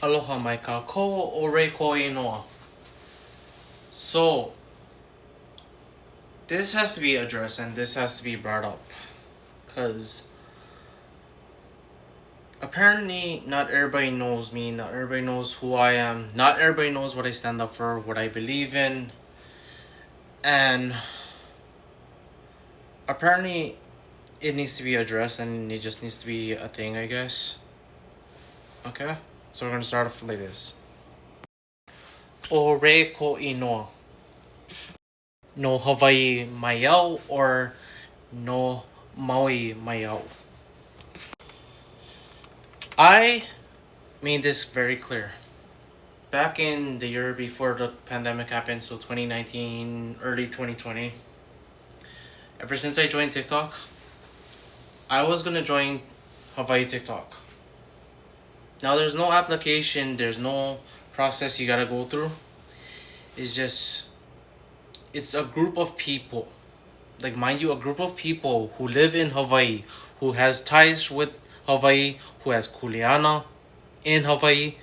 Aloha Maika, ko ore ko inoa. So, this has to be addressed and this has to be brought up. Because apparently, not everybody knows me, not everybody knows who I am, not everybody knows what I stand up for, what I believe in. And apparently, it needs to be addressed and it just needs to be a thing, I guess. Okay? So, we're gonna start off like this. Ore ko inoa. No Hawai'i maiau or no Maui maiau. I made this very clear. Back in the year before the pandemic happened, so 2019, early 2020, ever since I joined TikTok, I was gonna join Hawaii TikTok. Now there's no application, there's no process you gotta go through. It's a group of people. Like, mind you, a group of people who live in Hawaii, who has ties with Hawaii, who has kuleana in Hawaii.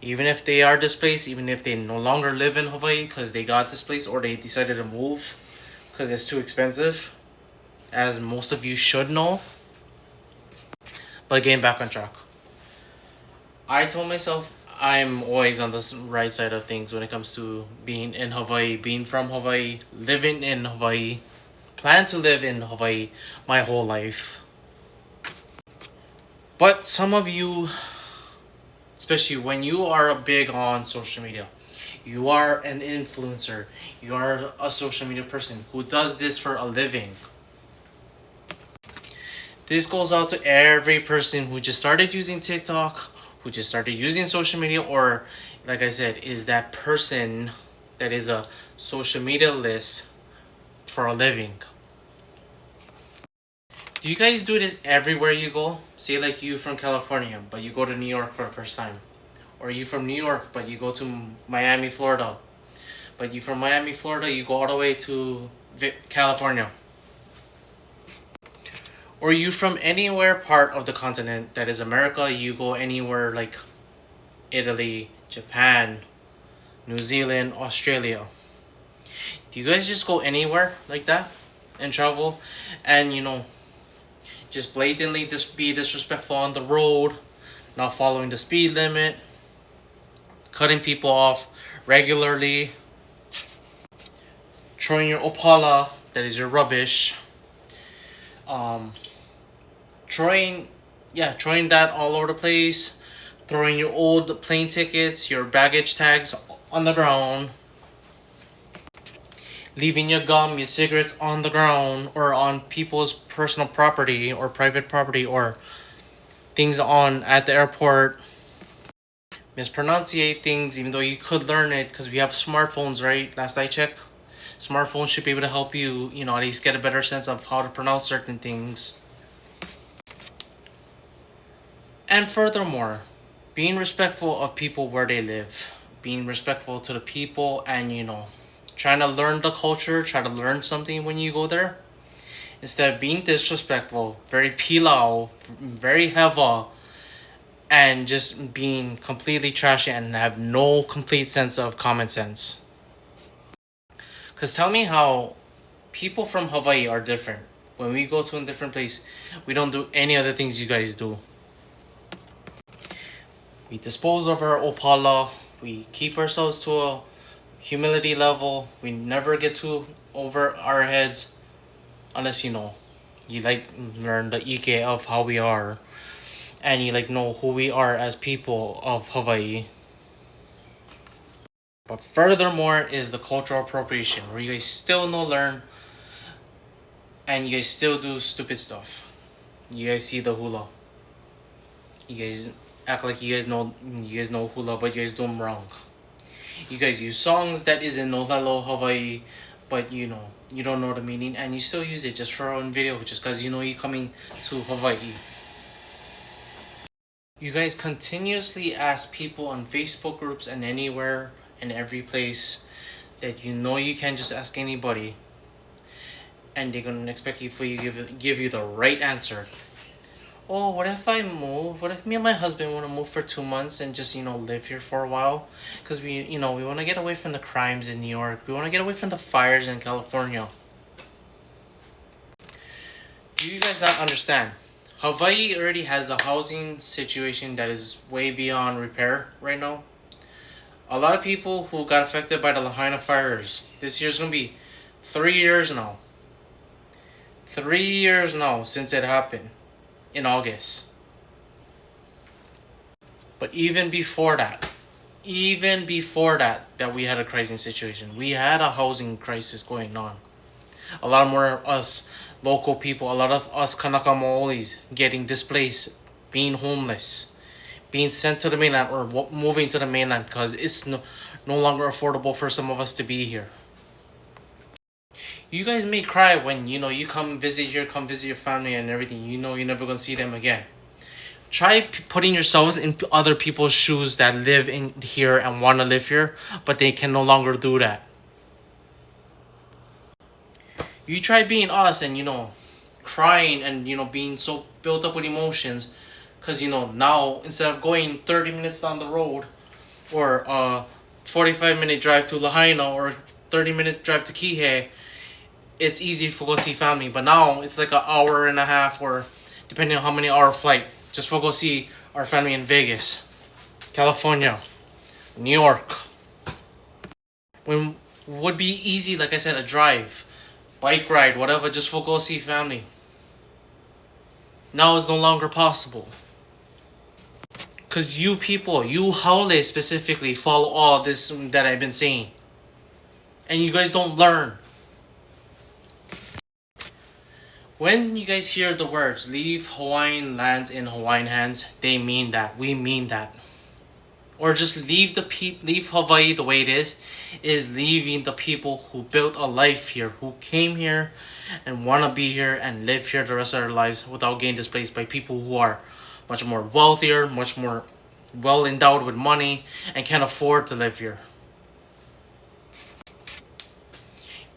Even if they are displaced, even if they no longer live in Hawaii because they got displaced or they decided to move because it's too expensive, as most of you should know. But getting back on track, I told myself I'm always on the right side of things when it comes to being in Hawaii, being from Hawaii, living in Hawaii, plan to live in Hawaii my whole life. But some of you, especially when you are big on social media, you are an influencer, you are a social media person who does this for a living. This goes out to every person who just started using TikTok, who just started using social media, or like I said, is that person that is a social media list for a living. Do you guys do this everywhere you go? Say like you from California, but you go to New York for the first time. Or you from New York, but you go to Miami, Florida. But you from Miami, Florida, you go all the way to California. Or you from anywhere part of the continent that is America, you go anywhere like Italy, Japan, New Zealand, Australia. Do you guys just go anywhere like that and travel and just blatantly be disrespectful on the road, not following the speed limit, cutting people off regularly, throwing your opala, that is your rubbish, throwing that all over the place, throwing your old plane tickets, your baggage tags on the ground, leaving your gum, your cigarettes on the ground or on people's personal property or private property or things on at the airport, mispronunciate things even though you could learn it because we have smartphones, right? Last I checked, smartphones should be able to help you, at least get a better sense of how to pronounce certain things. And furthermore, being respectful of people where they live, being respectful to the people, and trying to learn the culture, try to learn something when you go there, instead of being disrespectful, very pilau, very heva, and just being completely trashy and have no complete sense of common sense. Because tell me how people from Hawaii are different. When we go to a different place, we don't do any of the things you guys do. We dispose of our opala. We keep ourselves to a humility level. We never get too over our heads unless you learn the ike of how we are and you know who we are as people of Hawaii. But furthermore is the cultural appropriation where you guys still no learn and you guys still do stupid stuff. You guys see the hula. You guys act like you guys know hula, but you guys do them wrong. You guys use songs that is in Nolelo, Hawaii, but you don't know the meaning and you still use it just for one video just because you're coming to Hawaii. You guys continuously ask people on Facebook groups and anywhere and every place that you can't just ask anybody and they're gonna expect you to give you the right answer. oh, what if I move? What if me and my husband want to move for 2 months and just, live here for a while? Because we want to get away from the crimes in New York. We want to get away from the fires in California. Do you guys not understand? Hawaii already has a housing situation that is way beyond repair right now. A lot of people who got affected by the Lahaina fires, this year's going to be 3 years now. 3 years now since it happened in August. But even before that that we had a crisis situation. We had a housing crisis going on. A lot more of us local people, a lot of us Kanaka Maolis getting displaced, being homeless, being sent to the mainland or moving to the mainland because it's no longer affordable for some of us to be here. You guys may cry when you come visit here, come visit your family and everything. You're never gonna see them again. Try putting yourselves in other people's shoes that live in here and want to live here, but they can no longer do that. You try being us and crying and being so built up with emotions, because now instead of going 30 minutes down the road or a 45-minute drive to Lahaina or 30-minute drive to Kihei, it's easy for go see family. But now it's like an hour and a half, or depending on how many hour flight, just for go see our family in Vegas, California, New York. When would be easy, like I said, a drive, bike ride, whatever, just for go see family. Now it's no longer possible. Because you people, you Haole specifically, follow all this that I've been saying. And you guys don't learn. When you guys hear the words, leave Hawaiian lands in Hawaiian hands, they mean that. We mean that. Or just leave Hawaii the way it is leaving the people who built a life here, who came here and want to be here and live here the rest of their lives without getting displaced by people who are much more wealthier, much more well endowed with money, and can't afford to live here.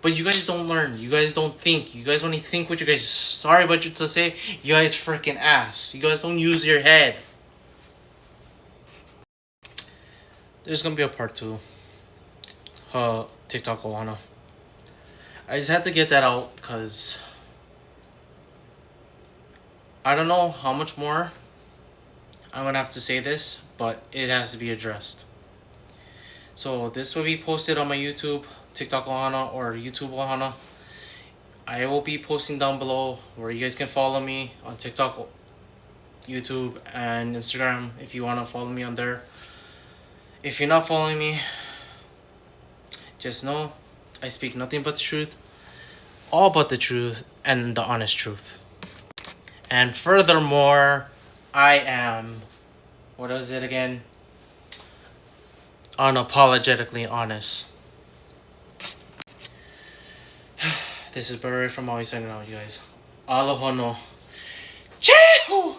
But you guys don't learn. You guys don't think. You guys only think what you guys. Sorry about you to say. You guys freaking ass. You guys don't use your head. There's gonna be a part 2. TikTok ohana. I just had to get that out because I don't know how much more I'm gonna have to say this, but it has to be addressed. So this will be posted on my YouTube, TikTok ohana, or YouTube ohana. I will be posting down below where you guys can follow me on TikTok, YouTube, and Instagram if you want to follow me on there. If you're not following me, just know I speak nothing but the truth, all but the truth, and the honest truth. And furthermore, I am, what is it again? Unapologetically honest. This is Barry from Hawai'i signing out, you guys. Aloha no. Chehu!